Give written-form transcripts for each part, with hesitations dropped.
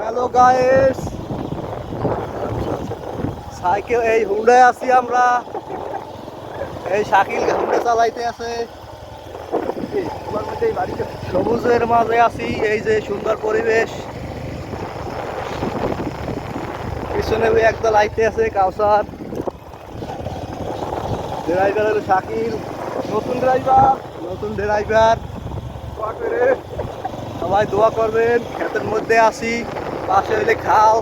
Hello guys, cycle এই Hyundai আছি আমরা। এই শাকিল হুন্ডা চালাইতে আছে। সবুজের মাঝে আছি, এই যে সুন্দর পরিবেশ। পিছনে ওই একদল আইতে আছে কাউসার। ড্রাইভার হলো শাকিল, নতুন ড্রাইভার। সবাই দোয়া করবেন। ক্ষেতের মধ্যে আছি, পাশে হইলে খাল।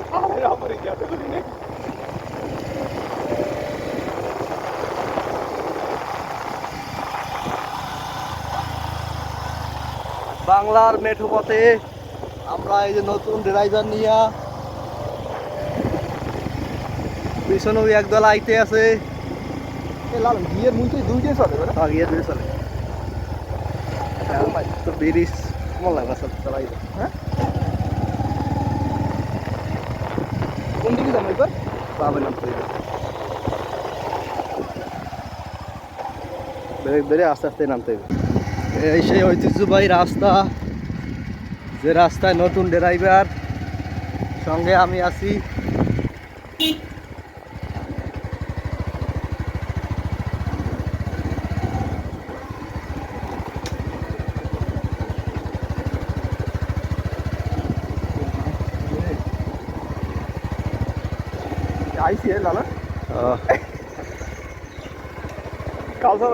বাংলার মেঠো পথে আমরা এই যে নতুন ড্রাইভার নিয়া, পিছনে ওই একদল আইতে আছে। গিয়ের মুখে দুইটাই চলে না? গিয়ে ধরে চলে তো ব্রিজ কেমন লাগবে চালাই। হ্যাঁ, কোন দিকে যাবো এবার? পাবে না বেড়ে বেড়ে আস্তে আস্তে নামতে হবে। এই সেই ঐতিহ্যবাহী রাস্তা, যে রাস্তায় নতুন ড্রাইভার, সঙ্গে আমি আছি। আইসি লালা আহ, কালসা